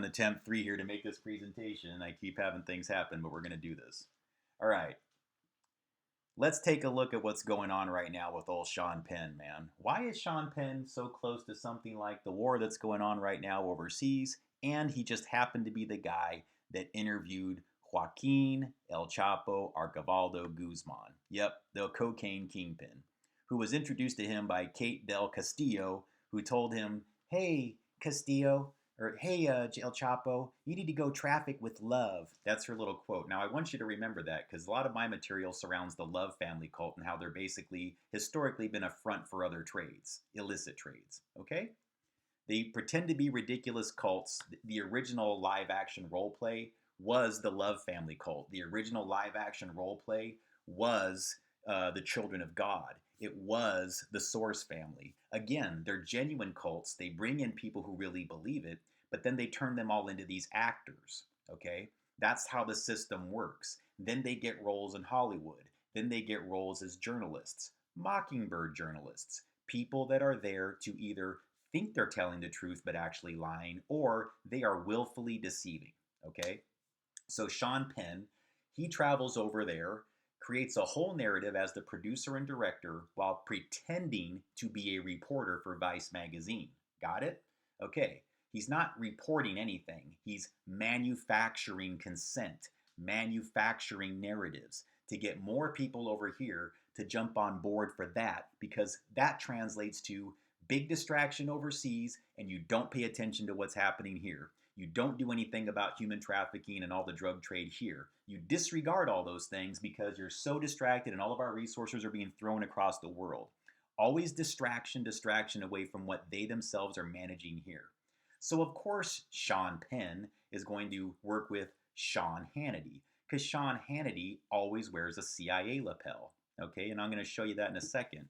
attempt 3 here to make this presentation. I keep having things happen, but we're going to do this. All right. Let's take a look at what's going on right now with old Sean Penn, man. Why is Sean Penn so close to something like the war that's going on right now overseas? And he just happened to be the guy that interviewed Joaquin El Chapo Archibaldo Guzman. Yep, the cocaine kingpin, who was introduced to him by Kate Del Castillo, who told him, hey, Castillo, or hey, El Chapo, you need to go traffic with love. That's her little quote. Now, I want you to remember that because a lot of my material surrounds the Love family cult and how they're basically historically been a front for other trades, illicit trades, okay? They pretend to be ridiculous cults. The original live action role play was the Love family cult. The original live action role play was the Children of God. It was the Source family. Again, they're genuine cults. They bring in people who really believe it, but then they turn them all into these actors, okay? That's how the system works. Then they get roles in Hollywood. Then they get roles as journalists, Mockingbird journalists, people that are there to either think they're telling the truth but actually lying, or they are willfully deceiving, okay? So Sean Penn, he travels over there, creates a whole narrative as the producer and director while pretending to be a reporter for Vice magazine. Got it? Okay. He's not reporting anything. He's manufacturing consent, manufacturing narratives to get more people over here to jump on board for that, because that translates to big distraction overseas and you don't pay attention to what's happening here. You don't do anything about human trafficking and all the drug trade here. You disregard all those things because you're so distracted and all of our resources are being thrown across the world. Always distraction, distraction away from what they themselves are managing here. So of course Sean Penn is going to work with Sean Hannity because Sean Hannity always wears a CIA lapel. Okay, and I'm going to show you that in a second.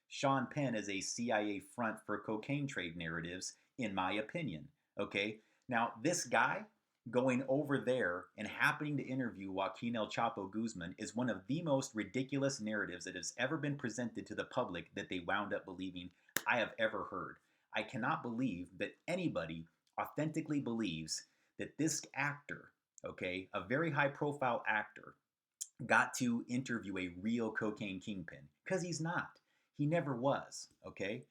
Sean Penn is a CIA front for cocaine trade narratives, in my opinion. Okay, now this guy going over there and happening to interview Joaquin El Chapo Guzman is one of the most ridiculous narratives that has ever been presented to the public that they wound up believing I have ever heard. I cannot believe that anybody authentically believes that this actor, okay, a very high profile actor, got to interview a real cocaine kingpin, because he's not. He never was, okay?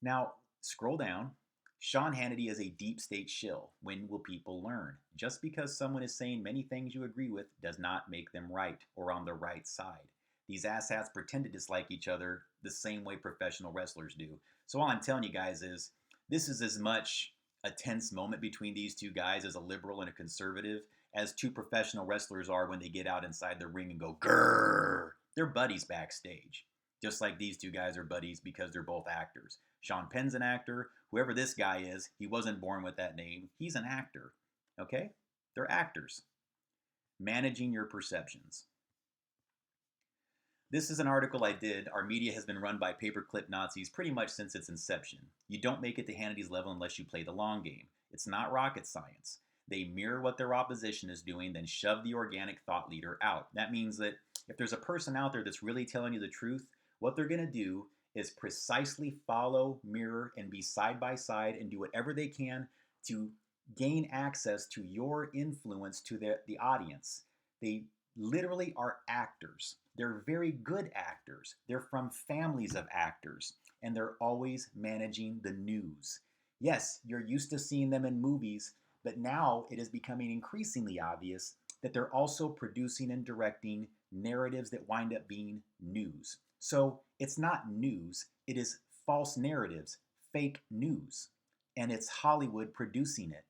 Now, scroll down. Sean Hannity is a deep state shill. When will people learn? Just because someone is saying many things you agree with does not make them right or on the right side. These asshats pretend to dislike each other the same way professional wrestlers do. So all I'm telling you guys is, this is as much a tense moment between these two guys as a liberal and a conservative as two professional wrestlers are when they get out inside the ring and go, grrr. They're buddies backstage. Just like these two guys are buddies because they're both actors. Sean Penn's an actor. Whoever this guy is, he wasn't born with that name. He's an actor. Okay? They're actors. Managing your perceptions. This is an article I did. Our media has been run by paperclip Nazis pretty much since its inception. You don't make it to Hannity's level unless you play the long game. It's not rocket science. They mirror what their opposition is doing, then shove the organic thought leader out. That means that if there's a person out there that's really telling you the truth, what they're going to do is precisely follow, mirror, and be side by side and do whatever they can to gain access to your influence to the audience. They literally are actors. They're very good actors. They're from families of actors, and they're always managing the news. Yes, you're used to seeing them in movies, but now it is becoming increasingly obvious that they're also producing and directing narratives that wind up being news. So it's not news, it is false narratives, fake news, and it's Hollywood producing it.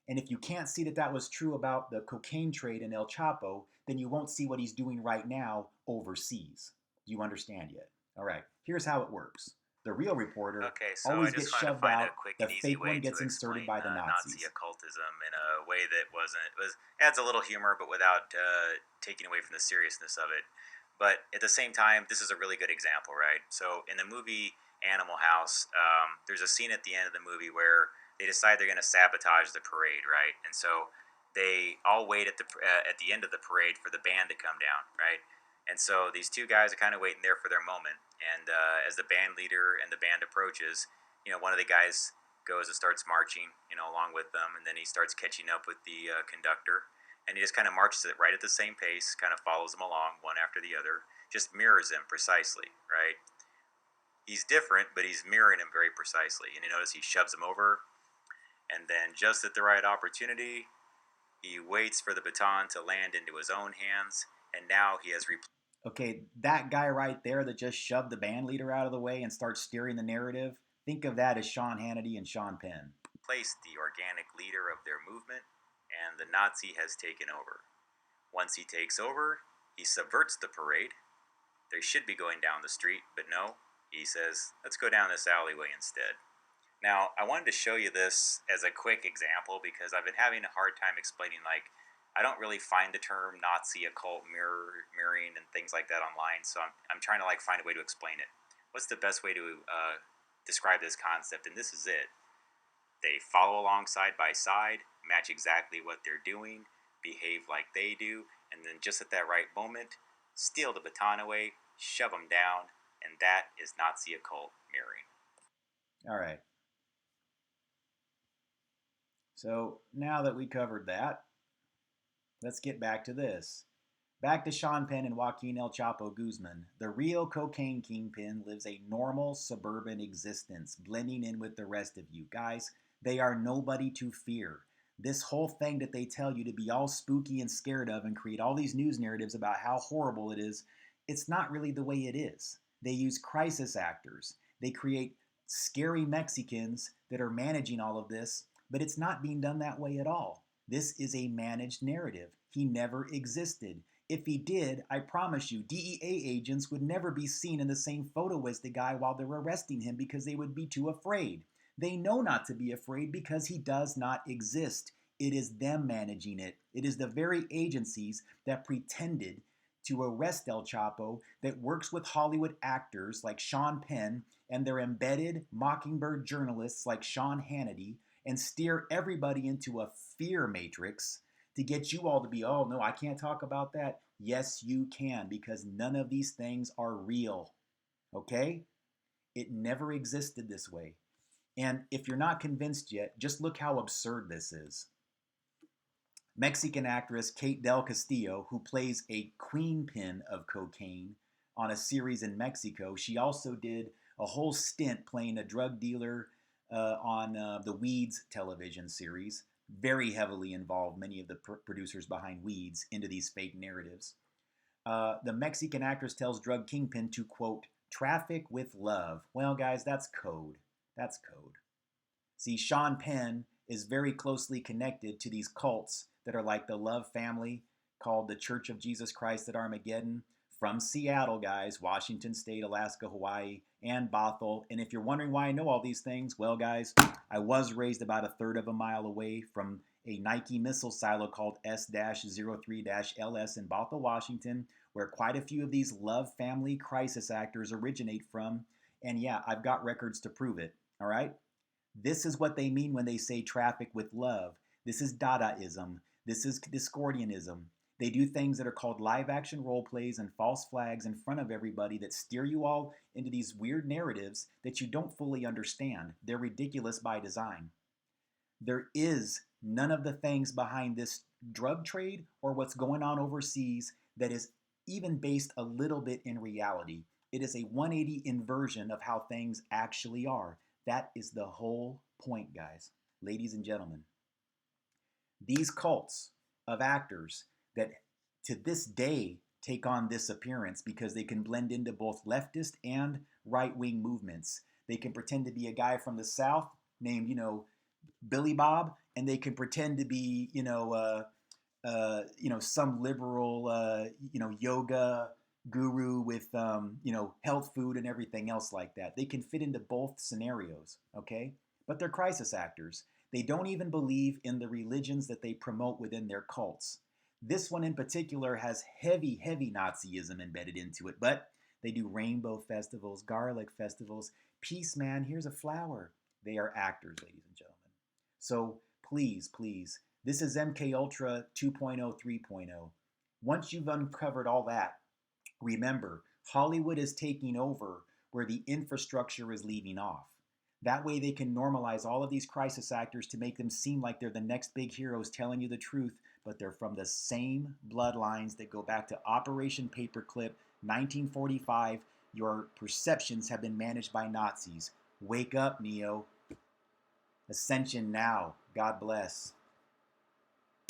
And if you can't see that that was true about the cocaine trade in El Chapo, then you won't see what he's doing right now overseas. Do you understand yet? All right, here's how it works. The real reporter always gets shoved out, the fake one gets inserted by the Nazis. Nazi occultism in a way that adds a little humor, but without taking away from the seriousness of it. But at the same time, this is a really good example, right? So in the movie Animal House, there's a scene at the end of the movie where they decide they're going to sabotage the parade, right? And so they all wait at the end of the parade for the band to come down, right? And so these two guys are kind of waiting there for their moment. And as the band leader and the band approaches, one of the guys goes and starts marching, along with them, and then he starts catching up with the conductor, and he just kind of marches it right at the same pace, kind of follows them along one after the other, just mirrors him precisely, right? He's different, but he's mirroring him very precisely. And you notice he shoves him over, and then just at the right opportunity, he waits for the baton to land into his own hands, and now he has Okay, that guy right there that just shoved the band leader out of the way and starts steering the narrative, think of that as Sean Hannity and Sean Penn. replaced the organic leader of their movement, and the Nazi has taken over. Once he takes over, he subverts the parade. They should be going down the street, but no, he says, let's go down this alleyway instead. Now, I wanted to show you this as a quick example because I've been having a hard time explaining, I don't really find the term Nazi occult mirroring and things like that online, so I'm trying to find a way to explain it. What's the best way to describe this concept? And this is it. They follow along side by side, match exactly what they're doing, behave like they do, and then just at that right moment, steal the baton away, shove them down, and that is Nazi occult mirroring. All right. So now that we covered that, let's get back to this. Back to Sean Penn and Joaquin El Chapo Guzman. The real cocaine kingpin lives a normal suburban existence, blending in with the rest of you. Guys, they are nobody to fear. This whole thing that they tell you to be all spooky and scared of and create all these news narratives about how horrible it is, it's not really the way it is. They use crisis actors. They create scary Mexicans that are managing all of this, but it's not being done that way at all. This is a managed narrative. He never existed. If he did, I promise you, DEA agents would never be seen in the same photo as the guy while they're arresting him because they would be too afraid. They know not to be afraid because he does not exist. It is them managing it. It is the very agencies that pretended to arrest El Chapo that works with Hollywood actors like Sean Penn and their embedded Mockingbird journalists like Sean Hannity and steer everybody into a fear matrix to get you all to be, oh, no, I can't talk about that. Yes, you can, because none of these things are real. Okay? It never existed this way. And if you're not convinced yet, just look how absurd this is. Mexican actress Kate Del Castillo, who plays a queenpin of cocaine on a series in Mexico, she also did a whole stint playing a drug dealer on the Weeds television series. Very heavily involved, many of the producers behind Weeds, into these fake narratives. The Mexican actress tells drug kingpin to, quote, traffic with love. Well, guys, that's code. That's code. See, Sean Penn is very closely connected to these cults that are like the Love family, called the Church of Jesus Christ at Armageddon, from Seattle, guys, Washington State, Alaska, Hawaii, and Bothell. And if you're wondering why I know all these things, well, guys, I was raised about a third of a mile away from a Nike missile silo called S-03-LS in Bothell, Washington, where quite a few of these Love family crisis actors originate from. And yeah, I've got records to prove it, all right? This is what they mean when they say traffic with love. This is Dadaism. This is Discordianism. They do things that are called live action role plays and false flags in front of everybody that steer you all into these weird narratives that you don't fully understand. They're ridiculous by design. There is none of the things behind this drug trade or what's going on overseas that is even based a little bit in reality. It is a 180 inversion of how things actually are. That is the whole point, guys, ladies and gentlemen. These cults of actors that to this day take on this appearance because they can blend into both leftist and right-wing movements. They can pretend to be a guy from the South named, Billy Bob, and they can pretend to be, some liberal, yoga guru with, health food and everything else like that. They can fit into both scenarios, okay? But they're crisis actors. They don't even believe in the religions that they promote within their cults. This one in particular has heavy, heavy Nazism embedded into it, but they do rainbow festivals, garlic festivals. Peace, man, here's a flower. They are actors, ladies and gentlemen. So please, please, this is MK Ultra 2.0, 3.0. Once you've uncovered all that, remember, Hollywood is taking over where the infrastructure is leaving off. That way they can normalize all of these crisis actors to make them seem like they're the next big heroes telling you the truth, but they're from the same bloodlines that go back to Operation Paperclip, 1945. Your perceptions have been managed by Nazis. Wake up, Neo. Ascension now. God bless.